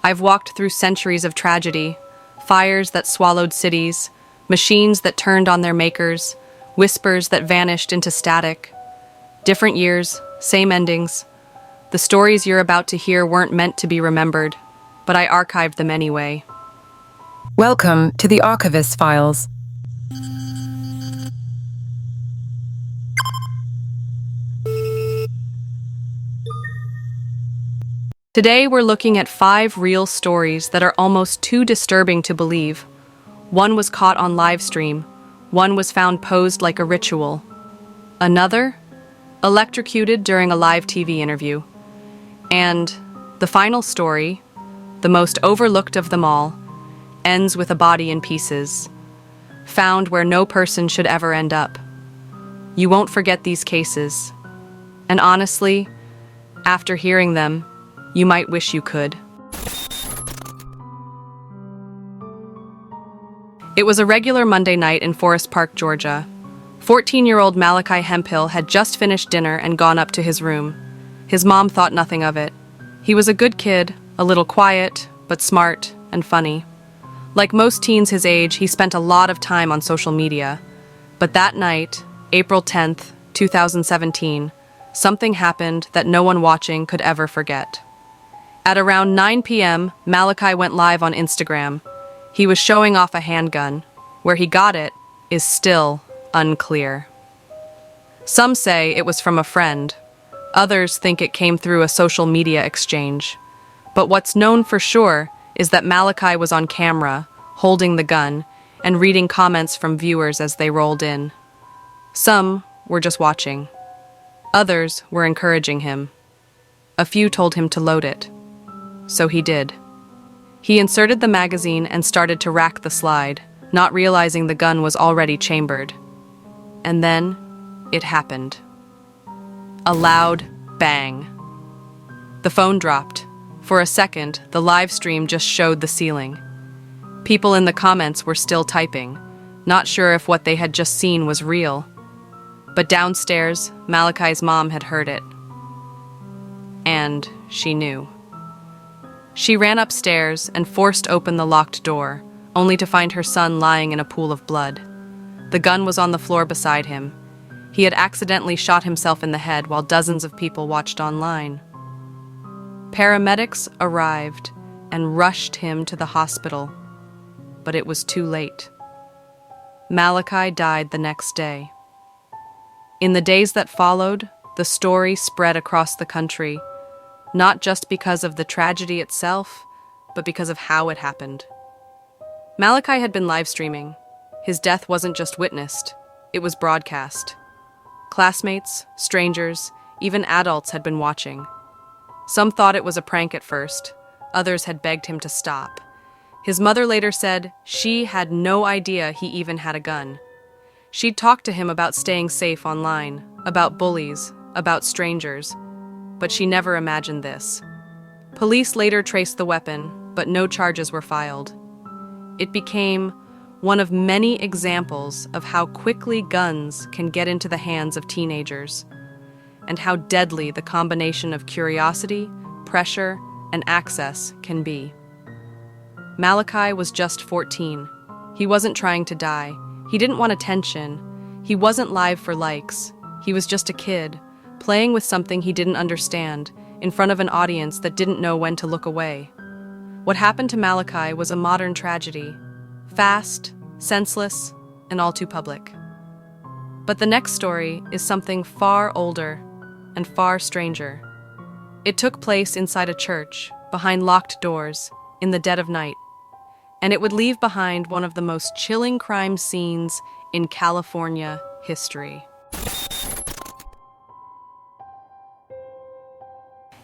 I've walked through centuries of tragedy, fires that swallowed cities, machines that turned on their makers, whispers that vanished into static. Different years, same endings. The stories you're about to hear weren't meant to be remembered, but I archived them anyway. Welcome to the Archivist Files. Today we're looking at 5 real stories that are almost too disturbing to believe. One was caught on live stream. One was found posed like a ritual. Another? Electrocuted during a live TV interview. And the final story, the most overlooked of them all, ends with a body in pieces, found where no person should ever end up. You won't forget these cases. And honestly, after hearing them, you might wish you could. It was a regular Monday night in Forest Park, Georgia. 14-year-old Malachi Hempill had just finished dinner and gone up to his room. His mom thought nothing of it. He was a good kid, a little quiet, but smart and funny. Like most teens his age, he spent a lot of time on social media. But that night, April 10th, 2017, something happened that no one watching could ever forget. At around 9 p.m., Malachi went live on Instagram. He was showing off a handgun. Where he got it is still unclear. Some say it was from a friend. Others think it came through a social media exchange. But what's known for sure is that Malachi was on camera, holding the gun, and reading comments from viewers as they rolled in. Some were just watching. Others were encouraging him. A few told him to load it. So he did. He inserted the magazine and started to rack the slide, not realizing the gun was already chambered. And then, it happened. A loud bang. The phone dropped. For a second, the live stream just showed the ceiling. People in the comments were still typing, not sure if what they had just seen was real. But downstairs, Malachi's mom had heard it. And she knew. She ran upstairs and forced open the locked door, only to find her son lying in a pool of blood. The gun was on the floor beside him. He had accidentally shot himself in the head while dozens of people watched online. Paramedics arrived and rushed him to the hospital, but it was too late. Malachi died the next day. In the days that followed, the story spread across the country, not just because of the tragedy itself, but because of how it happened. Malachi had been live streaming. His death wasn't just witnessed, it was broadcast. Classmates, strangers, even adults had been watching. Some thought it was a prank at first, others had begged him to stop. His mother later said she had no idea he even had a gun. She'd talked to him about staying safe online, about bullies, about strangers, but she never imagined this. Police later traced the weapon, but no charges were filed. It became one of many examples of how quickly guns can get into the hands of teenagers, and how deadly the combination of curiosity, pressure, and access can be. Malachi was just 14. He wasn't trying to die. He didn't want attention. He wasn't live for likes. He was just a kid, playing with something he didn't understand, in front of an audience that didn't know when to look away. What happened to Malachi was a modern tragedy, fast, senseless, and all too public. But the next story is something far older and far stranger. It took place inside a church, behind locked doors, in the dead of night, and it would leave behind one of the most chilling crime scenes in California history.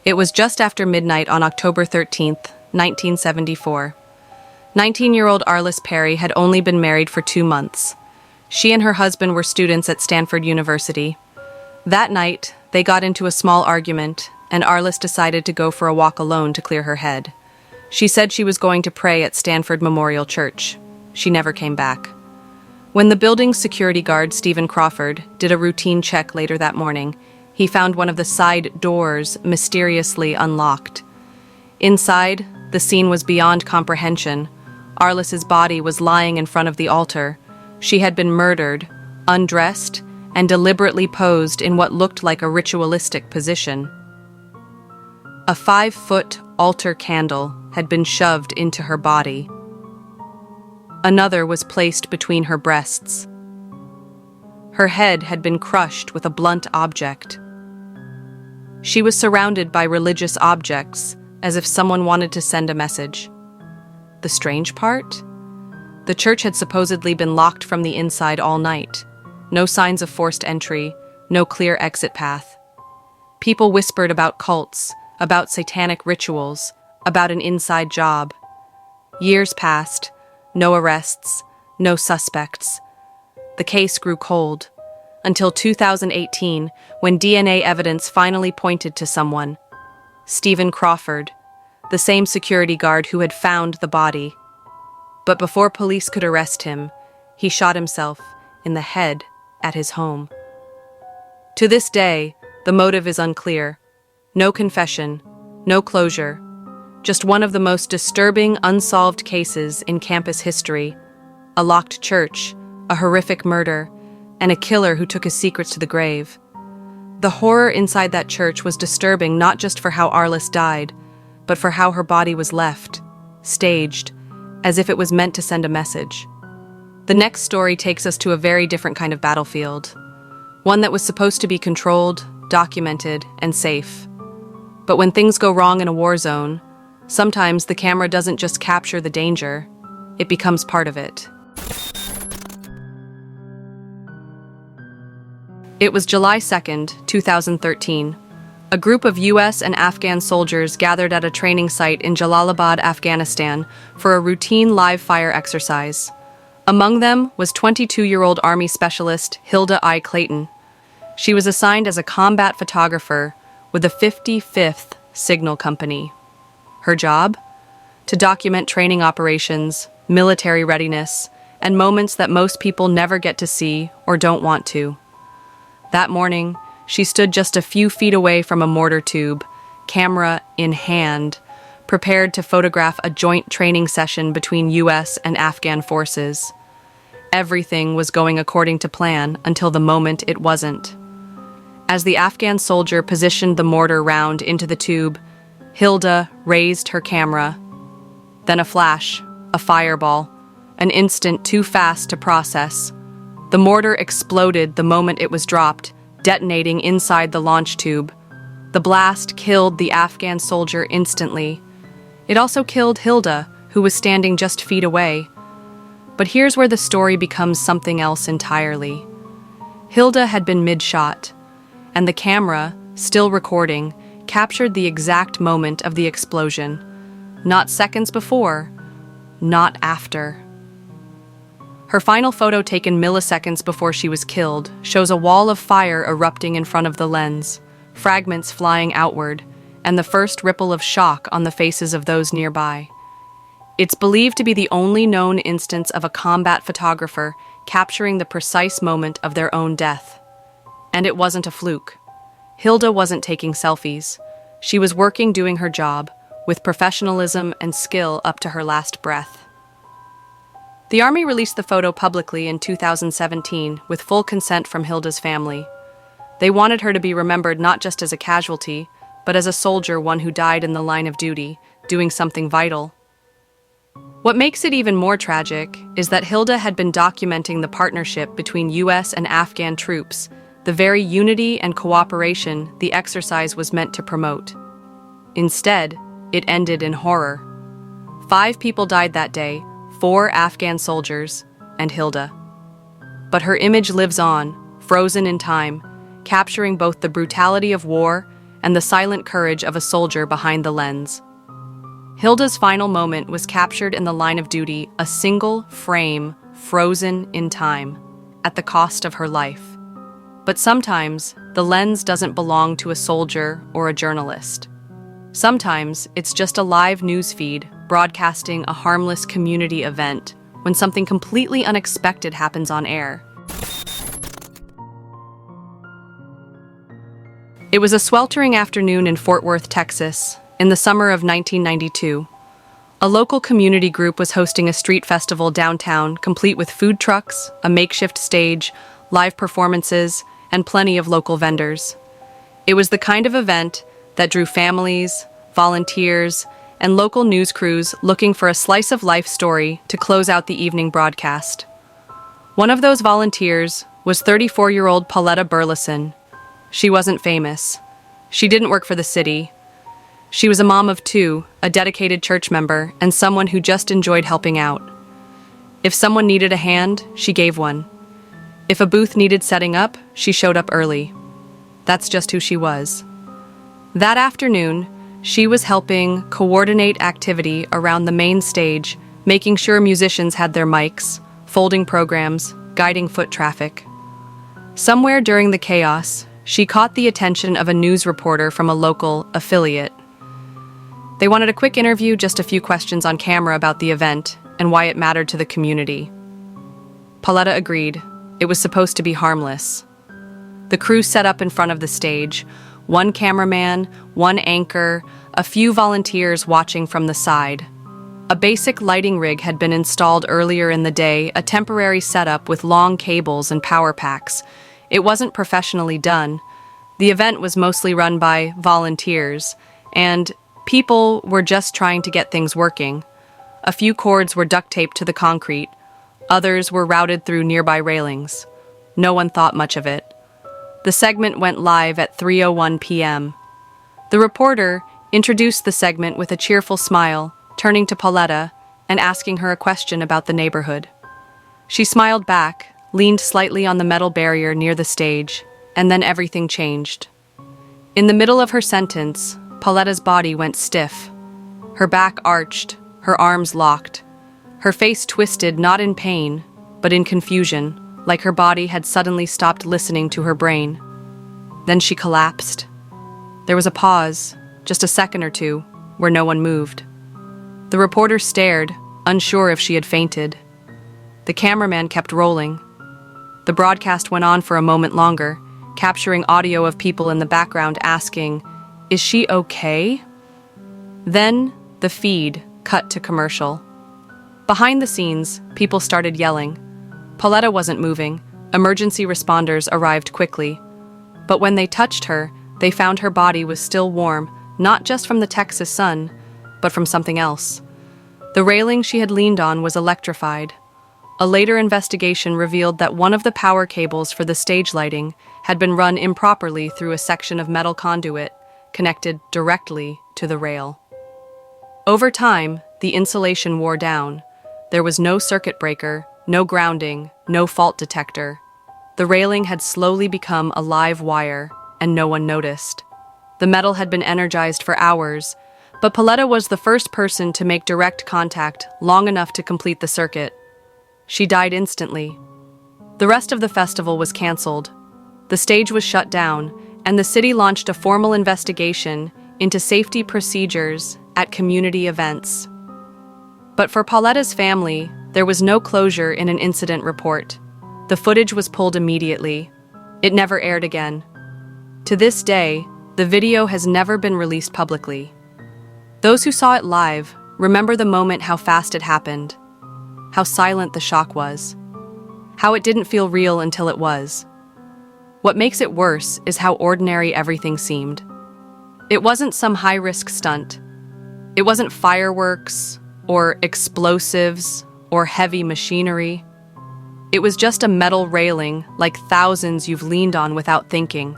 It was just after midnight on October 13th, 1974. 19-year-old Arlis Perry had only been married for 2 months. She and her husband were students at Stanford University. That night, they got into a small argument, and Arlis decided to go for a walk alone to clear her head. She said she was going to pray at Stanford Memorial Church. She never came back. When the building's security guard, Stephen Crawford, did a routine check later that morning, he found one of the side doors mysteriously unlocked. Inside, the scene was beyond comprehension. Arlis's body was lying in front of the altar. She had been murdered, undressed, and deliberately posed in what looked like a ritualistic position. A 5-foot altar candle had been shoved into her body. Another was placed between her breasts. Her head had been crushed with a blunt object. She was surrounded by religious objects, as if someone wanted to send a message. The strange part? The church had supposedly been locked from the inside all night. No signs of forced entry, no clear exit path. People whispered about cults, about satanic rituals, about an inside job. Years passed, no arrests, no suspects. The case grew cold, until 2018, when DNA evidence finally pointed to someone. Stephen Crawford, the same security guard who had found the body. But before police could arrest him, he shot himself in the head at his home. To this day, the motive is unclear. No confession, no closure, just one of the most disturbing unsolved cases in campus history. A locked church, a horrific murder, and a killer who took his secrets to the grave. The horror inside that church was disturbing not just for how Arlis died, but for how her body was left, staged, as if it was meant to send a message. The next story takes us to a very different kind of battlefield, one that was supposed to be controlled, documented, and safe. But when things go wrong in a war zone, sometimes the camera doesn't just capture the danger, it becomes part of it. It was July 2nd, 2013. A group of US and Afghan soldiers gathered at a training site in Jalalabad, Afghanistan, for a routine live-fire exercise. Among them was 22-year-old Army Specialist Hilda Clayton. She was assigned as a combat photographer with the 55th Signal Company. Her job? To document training operations, military readiness, and moments that most people never get to see or don't want to. That morning, she stood just a few feet away from a mortar tube, camera in hand, prepared to photograph a joint training session between US and Afghan forces. Everything was going according to plan until the moment it wasn't. As the Afghan soldier positioned the mortar round into the tube, Hilda raised her camera. Then a flash, a fireball, an instant too fast to process. The mortar exploded the moment it was dropped, detonating inside the launch tube. The blast killed the Afghan soldier instantly. It also killed Hilda, who was standing just feet away. But here's where the story becomes something else entirely. Hilda had been mid-shot, and the camera, still recording, captured the exact moment of the explosion. Not seconds before, not after. Her final photo, taken milliseconds before she was killed, shows a wall of fire erupting in front of the lens, fragments flying outward, and the first ripple of shock on the faces of those nearby. It's believed to be the only known instance of a combat photographer capturing the precise moment of their own death. And it wasn't a fluke. Hilda wasn't taking selfies. She was working, doing her job, with professionalism and skill up to her last breath. The Army released the photo publicly in 2017 with full consent from Hilda's family. They wanted her to be remembered not just as a casualty, but as a soldier, one who died in the line of duty, doing something vital. What makes it even more tragic is that Hilda had been documenting the partnership between US and Afghan troops, the very unity and cooperation the exercise was meant to promote. Instead, it ended in horror. 5 people died that day, 4 Afghan soldiers, and Hilda. But her image lives on, frozen in time, capturing both the brutality of war and the silent courage of a soldier behind the lens. Hilda's final moment was captured in the line of duty, a single frame frozen in time, at the cost of her life. But sometimes, the lens doesn't belong to a soldier or a journalist. Sometimes, it's just a live news feed broadcasting a harmless community event when something completely unexpected happens on air. It was a sweltering afternoon in Fort Worth, Texas, in the summer of 1992. A local community group was hosting a street festival downtown, complete with food trucks, a makeshift stage, live performances, and plenty of local vendors. It was the kind of event that drew families, volunteers, and local news crews looking for a slice-of-life story to close out the evening broadcast. One of those volunteers was 34-year-old Petta Berles. She wasn't famous. She didn't work for the city. She was a mom of two, a dedicated church member, and someone who just enjoyed helping out. If someone needed a hand, she gave one. If a booth needed setting up, she showed up early. That's just who she was. That afternoon, she was helping coordinate activity around the main stage, making sure musicians had their mics, folding programs, guiding foot traffic. Somewhere during the chaos, she caught the attention of a news reporter from a local affiliate. They wanted a quick interview, just a few questions on camera about the event and why it mattered to the community. Petta agreed. It was supposed to be harmless. The crew set up in front of the stage, one cameraman, one anchor, a few volunteers watching from the side. A basic lighting rig had been installed earlier in the day, a temporary setup with long cables and power packs. It wasn't professionally done. The event was mostly run by volunteers, and people were just trying to get things working. A few cords were duct taped to the concrete. Others were routed through nearby railings. No one thought much of it. The segment went live at 3:01 p.m. The reporter introduced the segment with a cheerful smile, turning to Petta and asking her a question about the neighborhood. She smiled back, leaned slightly on the metal barrier near the stage, and then everything changed. In the middle of her sentence, Petta's body went stiff. Her back arched, her arms locked. Her face twisted not in pain, but in confusion, like her body had suddenly stopped listening to her brain. Then she collapsed. There was a pause, just a second or two, where no one moved. The reporter stared, unsure if she had fainted. The cameraman kept rolling. The broadcast went on for a moment longer, capturing audio of people in the background asking, "Is she okay?" Then the feed cut to commercial. Behind the scenes, people started yelling. Petta wasn't moving. Emergency responders arrived quickly. But when they touched her, they found her body was still warm, not just from the Texas sun, but from something else. The railing she had leaned on was electrified. A later investigation revealed that one of the power cables for the stage lighting had been run improperly through a section of metal conduit connected directly to the rail. Over time, the insulation wore down. There was no circuit breaker, no grounding, no fault detector. The railing had slowly become a live wire, and no one noticed. The metal had been energized for hours, but Petta was the first person to make direct contact long enough to complete the circuit. She died instantly. The rest of the festival was canceled. The stage was shut down, and the city launched a formal investigation into safety procedures at community events. But for Petta's family, there was no closure in an incident report. The footage was pulled immediately. It never aired again. To this day, the video has never been released publicly. Those who saw it live remember the moment, how fast it happened, how silent the shock was, how it didn't feel real until it was. What makes it worse is how ordinary everything seemed. It wasn't some high-risk stunt. It wasn't fireworks or explosives or heavy machinery. It was just a metal railing like thousands you've leaned on without thinking.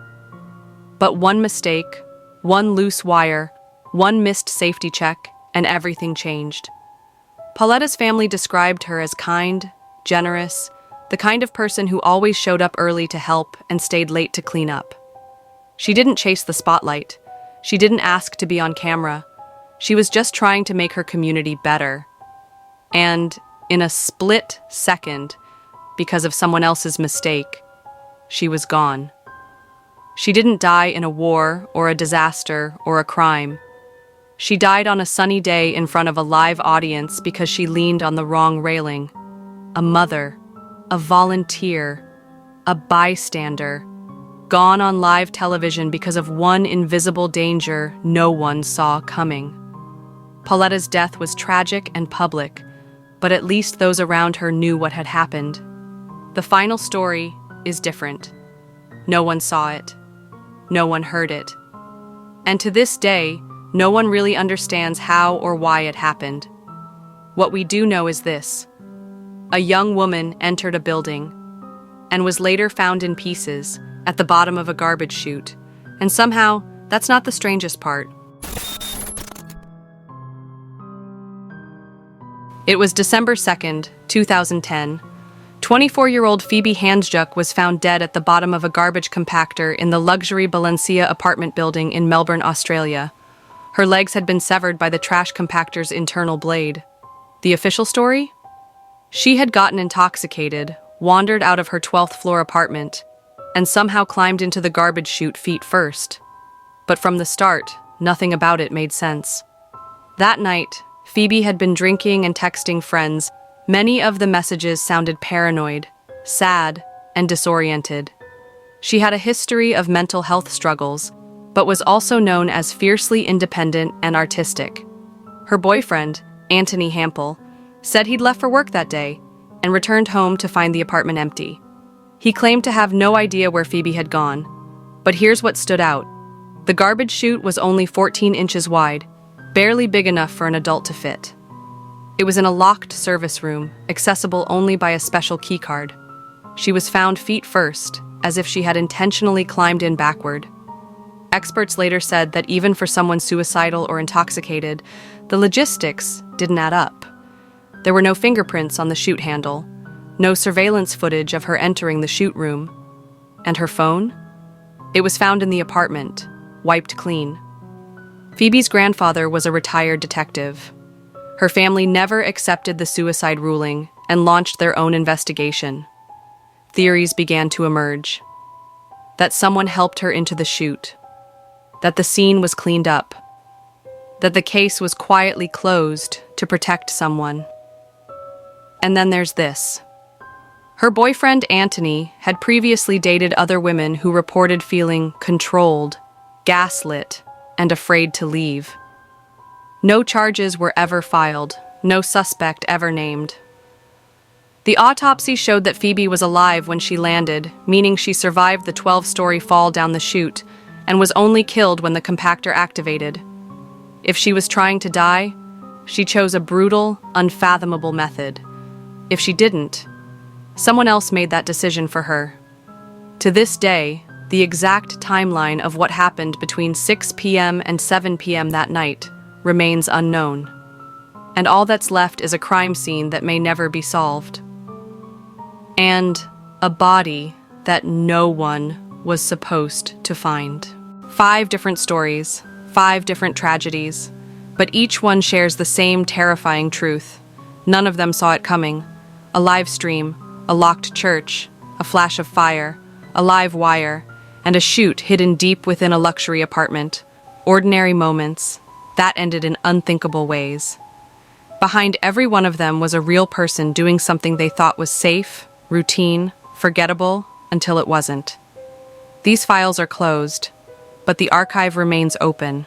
But one mistake, one loose wire, one missed safety check, and everything changed. Petta's family described her as kind, generous, the kind of person who always showed up early to help and stayed late to clean up. She didn't chase the spotlight. She didn't ask to be on camera. She was just trying to make her community better. And in a split second, because of someone else's mistake, she was gone. She didn't die in a war or a disaster or a crime. She died on a sunny day in front of a live audience because she leaned on the wrong railing. A mother, a volunteer, a bystander. gone on live television because of one invisible danger no one saw coming. Pauletta's death was tragic and public, but at least those around her knew what had happened. The final story is different. No one saw it. No one heard it. And to this day, no one really understands how or why it happened. What we do know is this: a young woman entered a building and was later found in pieces at the bottom of a garbage chute. And somehow, that's not the strangest part. It was December 2nd, 2010. 24-year-old Phoebe Hansjuk was found dead at the bottom of a garbage compactor in the luxury Valencia apartment building in Melbourne, Australia. Her legs had been severed by the trash compactor's internal blade. The official story? She had gotten intoxicated, wandered out of her 12th floor apartment, and somehow climbed into the garbage chute feet first. But from the start, nothing about it made sense. That night, Phoebe had been drinking and texting friends. Many of the messages sounded paranoid, sad, and disoriented. She had a history of mental health struggles, but was also known as fiercely independent and artistic. Her boyfriend, Malachi Hempill, said he'd left for work that day and returned home to find the apartment empty. He claimed to have no idea where Phoebe had gone, but here's what stood out. The garbage chute was only 14 inches wide, barely big enough for an adult to fit. It was in a locked service room, accessible only by a special keycard. She was found feet first, as if she had intentionally climbed in backward. Experts later said that even for someone suicidal or intoxicated, the logistics didn't add up. There were no fingerprints on the chute handle, no surveillance footage of her entering the chute room. And her phone? It was found in the apartment, wiped clean. Phoebe's grandfather was a retired detective. Her family never accepted the suicide ruling and launched their own investigation. Theories began to emerge. That someone helped her into the chute. That the scene was cleaned up. That the case was quietly closed to protect someone. And then there's this. Her boyfriend, Anthony, had previously dated other women who reported feeling controlled, gaslit, and afraid to leave. No charges were ever filed, no suspect ever named. The autopsy showed that Phoebe was alive when she landed, meaning she survived the 12-story fall down the chute and was only killed when the compactor activated. If she was trying to die, she chose a brutal, unfathomable method. If she didn't, someone else made that decision for her. To this day, the exact timeline of what happened between 6 p.m. and 7 p.m. that night remains unknown. And all that's left is a crime scene that may never be solved. And a body that no one was supposed to find. 5 different stories, 5 different tragedies, but each one shares the same terrifying truth. None of them saw it coming. A live stream, a locked church, a flash of fire, a live wire, and a chute hidden deep within a luxury apartment. Ordinary moments that ended in unthinkable ways. Behind every one of them was a real person doing something they thought was safe, routine, forgettable, until it wasn't. These files are closed, but the archive remains open.